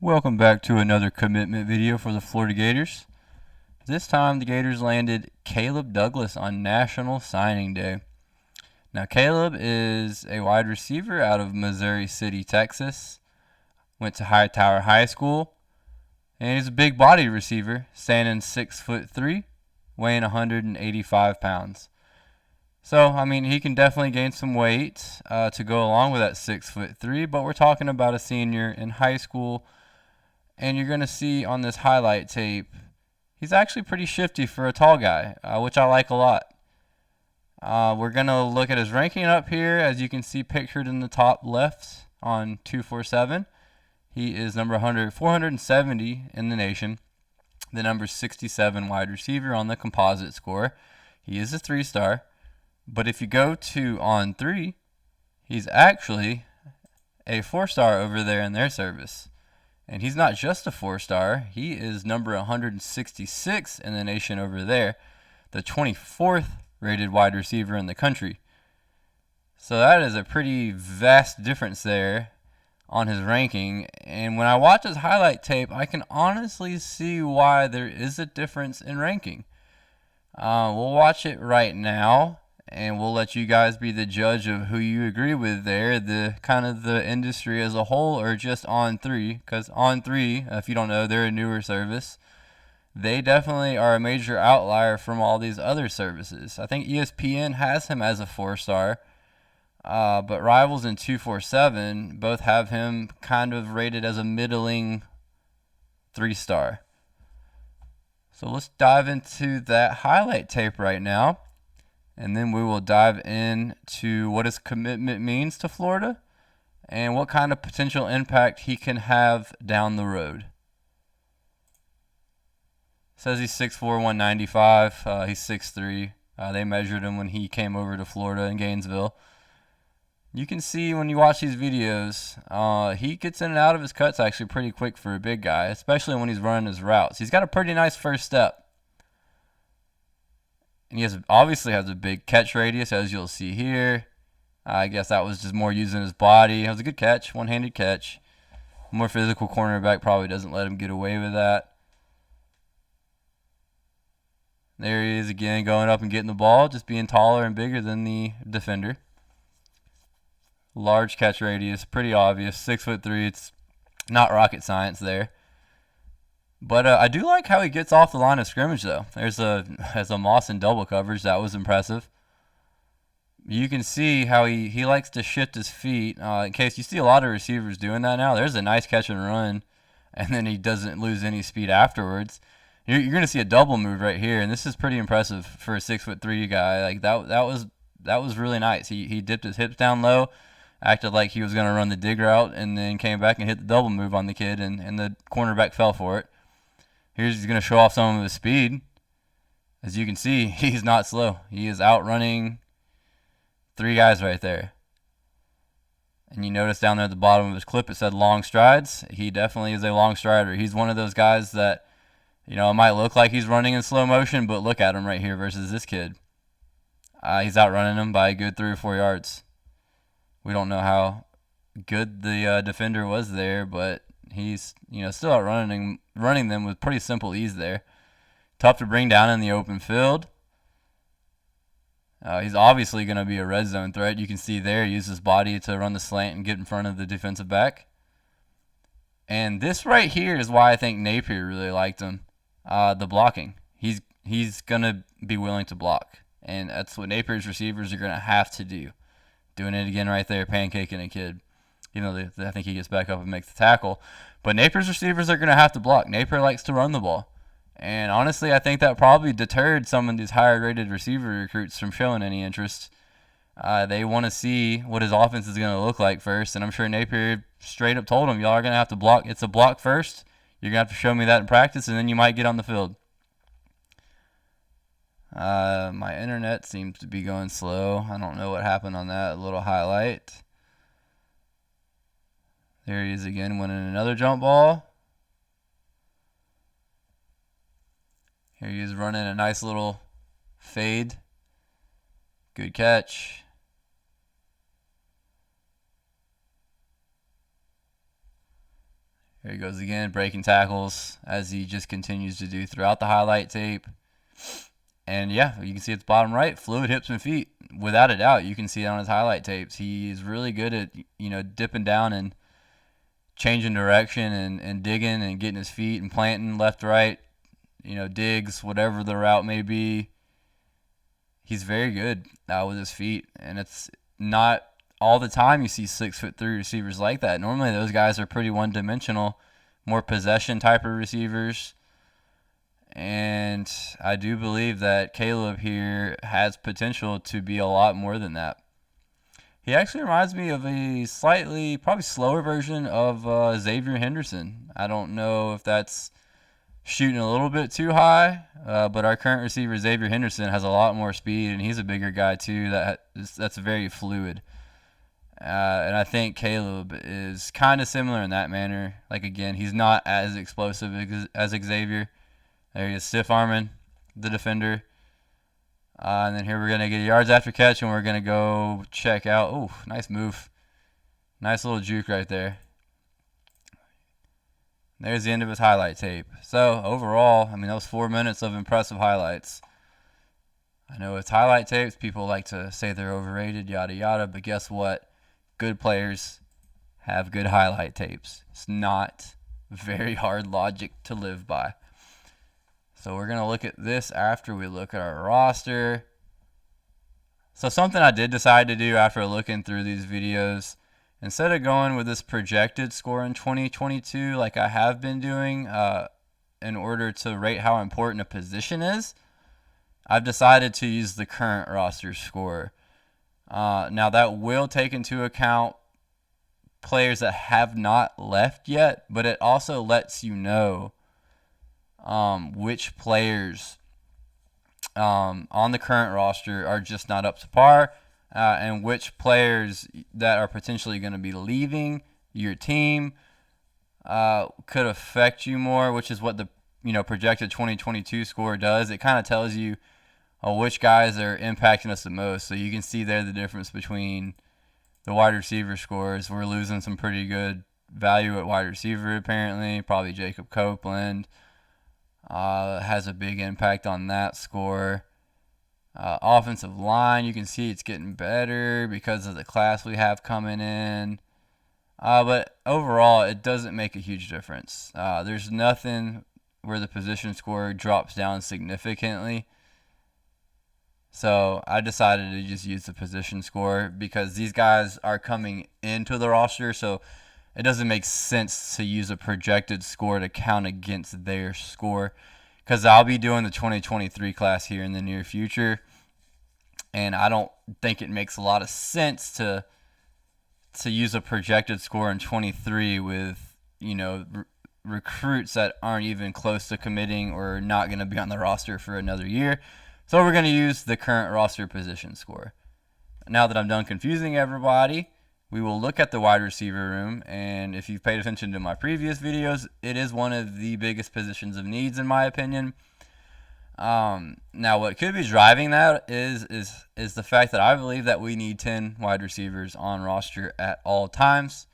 Welcome back to another commitment video for the Florida Gators. This time the Gators landed Caleb Douglas on National Signing Day. Now Caleb is a wide receiver out of Missouri City, Texas. Went to Hightower High School. And he's a big body receiver, standing 6'3", weighing 185 pounds. So, I mean, he can definitely gain some weight to go along with that 6'3", but we're talking about a senior in high school. And you're going to see on this highlight tape, he's actually pretty shifty for a tall guy, which I like a lot. We're going to look at his ranking up here, as you can see pictured in the top left on 247. He is number 470 in the nation, the number 67 wide receiver on the composite score. He is a 3-star, but if you go to on 3, he's actually a 4-star over there in their service. And he's not just a 4-star, he is number 166 in the nation over there, the 24th rated wide receiver in the country. So that is a pretty vast difference there on his ranking. And when I watch his highlight tape, I can honestly see why there is a difference in ranking. We'll watch it right now, and we'll let you guys be the judge of who you agree with there, the kind of the industry as a whole, or just on 3. Because on 3, if you don't know, they're a newer service. They definitely are a major outlier from all these other services. I think ESPN has him as a 4-star, but Rivals and 247 both have him kind of rated as a middling 3-star. So let's dive into that highlight tape right now. And then we will dive into what his commitment means to Florida and what kind of potential impact he can have down the road. It says he's 6'4", 195. He's 6'3". They measured him when he came over to Florida in Gainesville. You can see when you watch these videos, he gets in and out of his cuts actually pretty quick for a big guy, especially when he's running his routes. He's got a pretty nice first step. And he obviously has a big catch radius, as you'll see here. I guess that was just more using his body. It was a good catch, one-handed catch. More physical cornerback probably doesn't let him get away with that. There he is again, going up and getting the ball, just being taller and bigger than the defender. Large catch radius, pretty obvious. 6'3". It's not rocket science there. But I do like how he gets off the line of scrimmage, though. There's a Moss in double coverage. That was impressive. You can see how he likes to shift his feet. In case you see a lot of receivers doing that now. There's a nice catch and run, and then he doesn't lose any speed afterwards. You're going to see a double move right here, and this is pretty impressive for a 6'3" guy. Like that was really nice. He dipped his hips down low, acted like he was going to run the dig route, and then came back and hit the double move on the kid, and the cornerback fell for it. He's going to show off some of his speed. As you can see, he's not slow. He is outrunning 3 guys right there. And you notice down there at the bottom of his clip it said long strides. He definitely is a long strider. He's one of those guys that, it might look like he's running in slow motion, but look at him right here versus this kid. He's outrunning him by a good 3 or 4 yards. We don't know how good the defender was there, but he's still outrunning them with pretty simple ease there. Tough to bring down in the open field. He's obviously going to be a red zone threat. You can see there he uses his body to run the slant and get in front of the defensive back. And this right here is why I think Napier really liked him. The blocking. He's going to be willing to block. And that's what Napier's receivers are going to have to do. Doing it again right there, pancaking a kid. I think he gets back up and makes the tackle. But Napier's receivers are going to have to block. Napier likes to run the ball. And honestly, I think that probably deterred some of these higher-rated receiver recruits from showing any interest. They want to see what his offense is going to look like first. And I'm sure Napier straight up told him, y'all are going to have to block. It's a block first. You're going to have to show me that in practice, and then you might get on the field. My internet seems to be going slow. I don't know what happened on that little highlight. There he is again, winning another jump ball. Here he is running a nice little fade. Good catch. Here he goes again, breaking tackles, as he just continues to do throughout the highlight tape. And yeah, you can see at the bottom right, fluid hips and feet. Without a doubt, you can see it on his highlight tapes. He's really good at, dipping down and changing direction and digging and getting his feet and planting left, right, digs, whatever the route may be. He's very good with his feet, and it's not all the time you see 6'3" receivers like that. Normally those guys are pretty one-dimensional, more possession type of receivers. And I do believe that Caleb here has potential to be a lot more than that. He actually reminds me of a slightly, probably slower version of Xavier Henderson. I don't know if that's shooting a little bit too high, but our current receiver, Xavier Henderson, has a lot more speed, and he's a bigger guy too. That's very fluid. And I think Caleb is kind of similar in that manner. Like, again, he's not as explosive as Xavier. There he is, stiff arming the defender. And then here we're going to get yards after catch, and we're going to go check out. Oh, nice move. Nice little juke right there. There's the end of his highlight tape. So, overall, that was 4 minutes of impressive highlights. I know it's highlight tapes. People like to say they're overrated, yada, yada. But guess what? Good players have good highlight tapes. It's not very hard logic to live by. So we're going to look at this after we look at our roster. So something I did decide to do after looking through these videos, instead of going with this projected score in 2022 like I have been doing in order to rate how important a position is, I've decided to use the current roster score. Now that will take into account players that have not left yet, but it also lets you know which players on the current roster are just not up to par, and which players that are potentially going to be leaving your team could affect you more, which is what the projected 2022 score does. It kind of tells you which guys are impacting us the most. So you can see there the difference between the wide receiver scores. We're losing some pretty good value at wide receiver apparently. Probably Jacob Copeland has a big impact on that score. Offensive line, you can see it's getting better because of the class we have coming in. But overall, it doesn't make a huge difference. There's nothing where the position score drops down significantly. So I decided to just use the position score because these guys are coming into the roster, so it doesn't make sense to use a projected score to count against their score, because I'll be doing the 2023 class here in the near future, and I don't think it makes a lot of sense to use a projected score in 23 with recruits that aren't even close to committing or not going to be on the roster for another year. So we're going to use the current roster position score. Now that I'm done confusing everybody, we will look at the wide receiver room, and if you've paid attention to my previous videos, it is one of the biggest positions of needs in my opinion. Now what could be driving that is the fact that I believe that we need 10 wide receivers on roster at all times,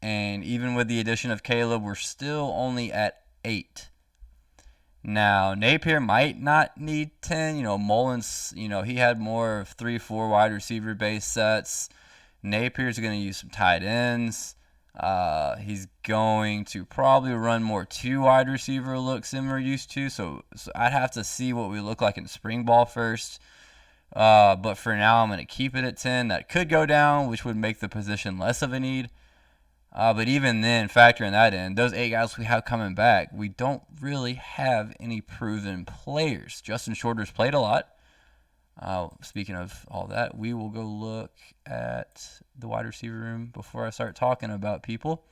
and even with the addition of Caleb, we're still only at 8. Now, Napier might not need 10. Mullins, he had more of 3-4 wide receiver base sets. Napier's going to use some tight ends. He's going to probably run more 2 wide receiver looks than we're used to. So I'd have to see what we look like in spring ball first. But for now, I'm going to keep it at 10. That could go down, which would make the position less of a need. But even then, factoring that in, those 8 guys we have coming back, we don't really have any proven players. Justin Shorter's played a lot. Speaking of all that, we will go look at the wide receiver room before I start talking about people.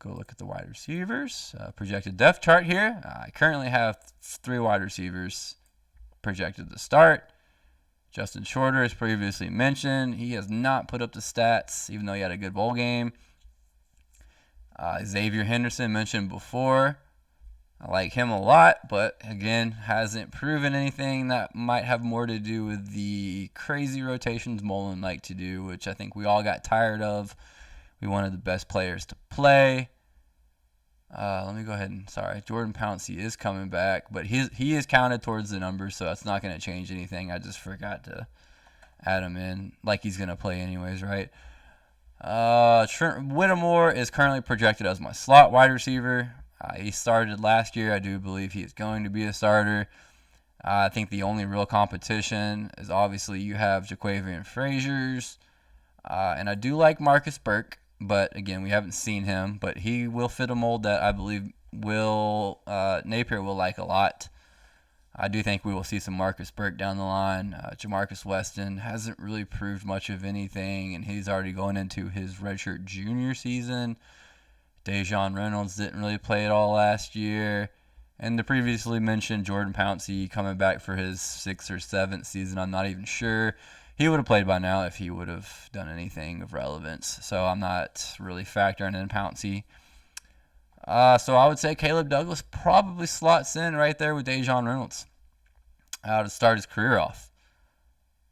Go look at the wide receivers. Projected depth chart here. I currently have 3 wide receivers projected to start. Justin Shorter, as previously mentioned, he has not put up the stats, even though he had a good bowl game. Xavier Henderson, mentioned before. I like him a lot, but again, hasn't proven anything. That might have more to do with the crazy rotations Mullen liked to do, which I think we all got tired of. We wanted the best players to play. Let me go ahead and, sorry, Jordan Pouncey is coming back, but he is counted towards the numbers, so that's not going to change anything. I just forgot to add him in, like he's going to play anyways, right? Trent Whittemore is currently projected as my slot wide receiver. He started last year. I do believe he is going to be a starter. I think the only real competition is obviously you have Jaquavian Frazier's, and I do like Marcus Burke. But again, we haven't seen him, but he will fit a mold that I believe Napier will like a lot. I do think we will see some Marcus Burke down the line. Jamarcus Weston hasn't really proved much of anything, and he's already going into his redshirt junior season. Dejon Reynolds didn't really play at all last year. And the previously mentioned Jordan Pouncey coming back for his 6th or 7th season, I'm not even sure. He would have played by now if he would have done anything of relevance. So I'm not really factoring in Pouncey. So I would say Caleb Douglas probably slots in right there with Dejon Reynolds to start his career off.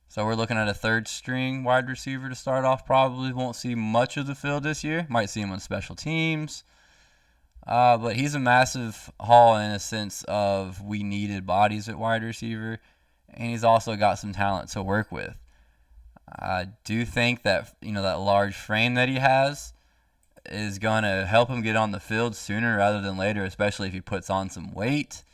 So we're looking at a 3rd string wide receiver to start off. Probably won't see much of the field this year. Might see him on special teams. But he's a massive haul in a sense of we needed bodies at wide receiver. And he's also got some talent to work with. I do think that, that large frame that he has is going to help him get on the field sooner rather than later, especially if he puts on some weight.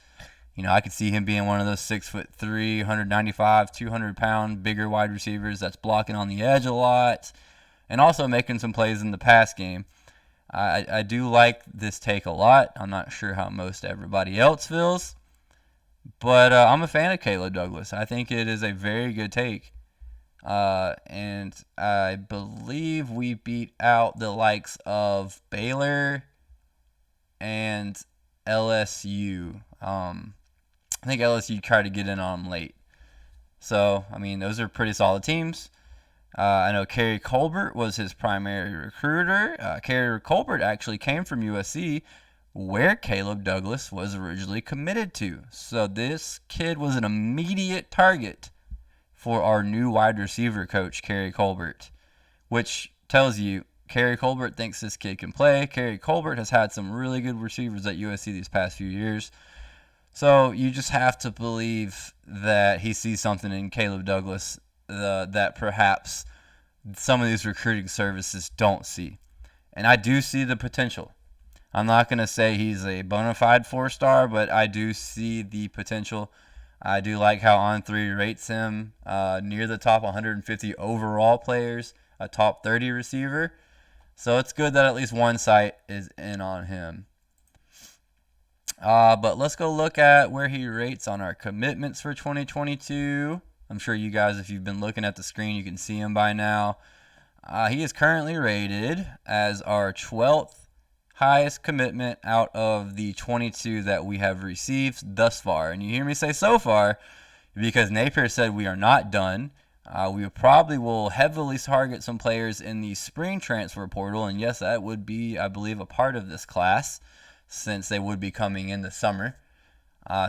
I could see him being one of those 6'3", 195, 200-pound bigger wide receivers that's blocking on the edge a lot and also making some plays in the pass game. I do like this take a lot. I'm not sure how most everybody else feels, but I'm a fan of Caleb Douglas. I think it is a very good take. And I believe we beat out the likes of Baylor and LSU. I think LSU tried to get in on them late. So, those are pretty solid teams. I know Keary Colbert was his primary recruiter. Keary Colbert actually came from USC, where Caleb Douglas was originally committed to. So this kid was an immediate target for our new wide receiver coach, Keary Colbert, which tells you Keary Colbert thinks this kid can play. Keary Colbert has had some really good receivers at USC these past few years. So you just have to believe that he sees something in Caleb Douglas that perhaps some of these recruiting services don't see. And I do see the potential. I'm not going to say he's a bona fide 4-star, but I do see the potential. I do like how On3 rates him near the top 150 overall players, a top 30 receiver. So it's good that at least one site is in on him. But let's go look at where he rates on our commitments for 2022. I'm sure you guys, if you've been looking at the screen, you can see him by now. He is currently rated as our 12th highest commitment out of the 22 that we have received thus far. And you hear me say so far because Napier said we are not done. We probably will heavily target some players in the spring transfer portal. And yes, that would be, I believe, a part of this class since they would be coming in the summer.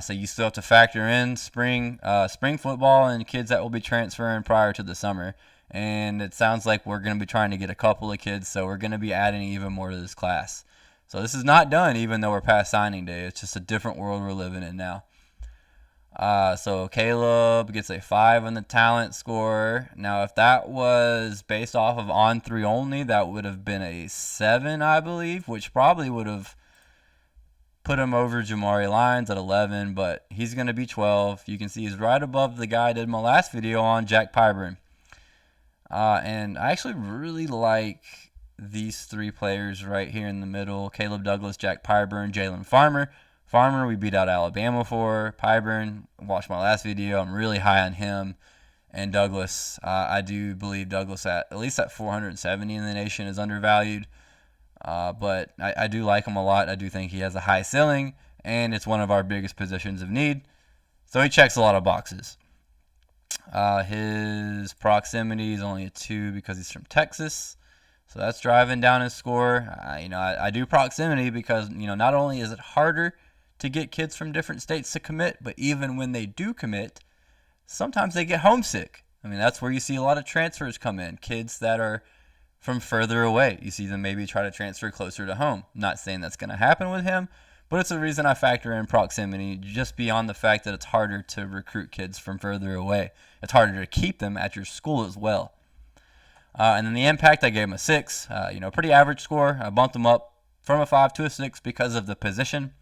So you still have to factor in spring football and kids that will be transferring prior to the summer. And it sounds like we're going to be trying to get a couple of kids, so we're going to be adding even more to this class. So this is not done, even though we're past signing day. It's just a different world we're living in now. So Caleb gets a 5 on the talent score. Now, if that was based off of On3 only, that would have been a 7, I believe, which probably would have put him over Jamari Lyons at 11, but he's going to be 12. You can see he's right above the guy I did my last video on, Jack Pyburn. And I actually really like these 3 players right here in the middle. Caleb Douglas, Jack Pyburn, Jalen Farmer. Farmer, we beat out Alabama for. Pyburn, watch my last video. I'm really high on him. And Douglas, I do believe Douglas at least at 470 in the nation is undervalued. But I do like him a lot. I do think he has a high ceiling, and it's one of our biggest positions of need. So he checks a lot of boxes. His proximity is only a 2 because he's from Texas. So that's driving down his score. I do proximity because, not only is it harder to get kids from different states to commit, but even when they do commit, sometimes they get homesick. I mean, that's where you see a lot of transfers come in. Kids that are from further away, you see them maybe try to transfer closer to home. Not saying that's going to happen with him, but it's a reason I factor in proximity, just beyond the fact that it's harder to recruit kids from further away. It's harder to keep them at your school as well. And then the impact, I gave him a 6. Pretty average score. I bumped him up from a 5 to a 6 because of the position.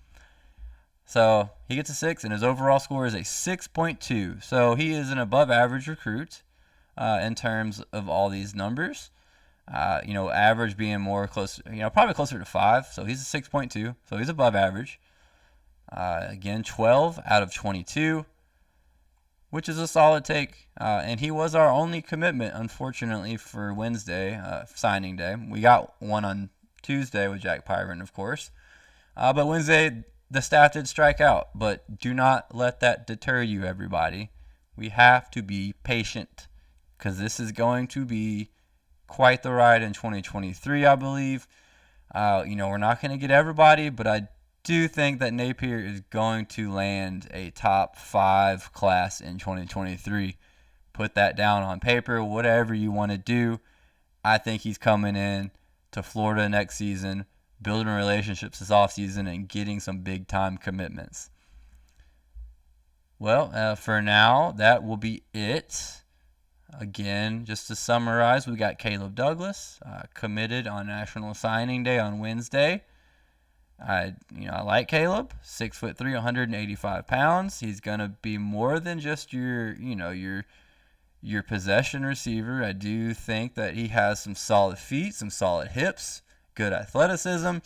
So he gets a 6, and his overall score is a 6.2. So he is an above average recruit in terms of all these numbers. Average being more close, probably closer to 5. So he's a 6.2. So he's above average. Again, 12 out of 22, which is a solid take. And he was our only commitment, unfortunately, for Wednesday, signing day. We got one on Tuesday with Jack Pyron, of course. But Wednesday, the staff did strike out. But do not let that deter you, everybody. We have to be patient, because this is going to be quite the ride in 2023, I believe. We're not going to get everybody, but I do think that Napier is going to land a top 5 class in 2023. Put that down on paper, whatever you want to do. I think he's coming in to Florida next season, building relationships this offseason, and getting some big-time commitments. Well, for now, that will be it. Again, just to summarize, we got Caleb Douglas committed on National Signing Day on Wednesday. I like Caleb, 6'3", 185 pounds. He's gonna be more than just your possession receiver. I do think that he has some solid feet, some solid hips, good athleticism.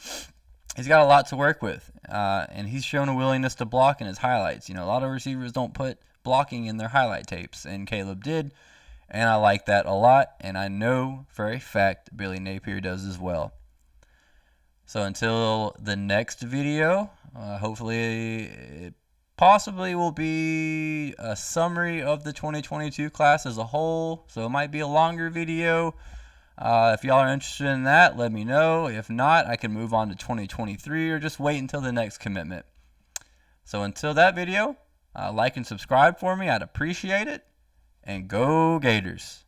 He's got a lot to work with, and he's shown a willingness to block in his highlights. A lot of receivers don't put blocking in their highlight tapes, and Caleb did. And I like that a lot, and I know for a fact Billy Napier does as well. So until the next video, hopefully it possibly will be a summary of the 2022 class as a whole. So it might be a longer video. If y'all are interested in that, let me know. If not, I can move on to 2023 or just wait until the next commitment. So until that video, like and subscribe for me. I'd appreciate it. And go Gators.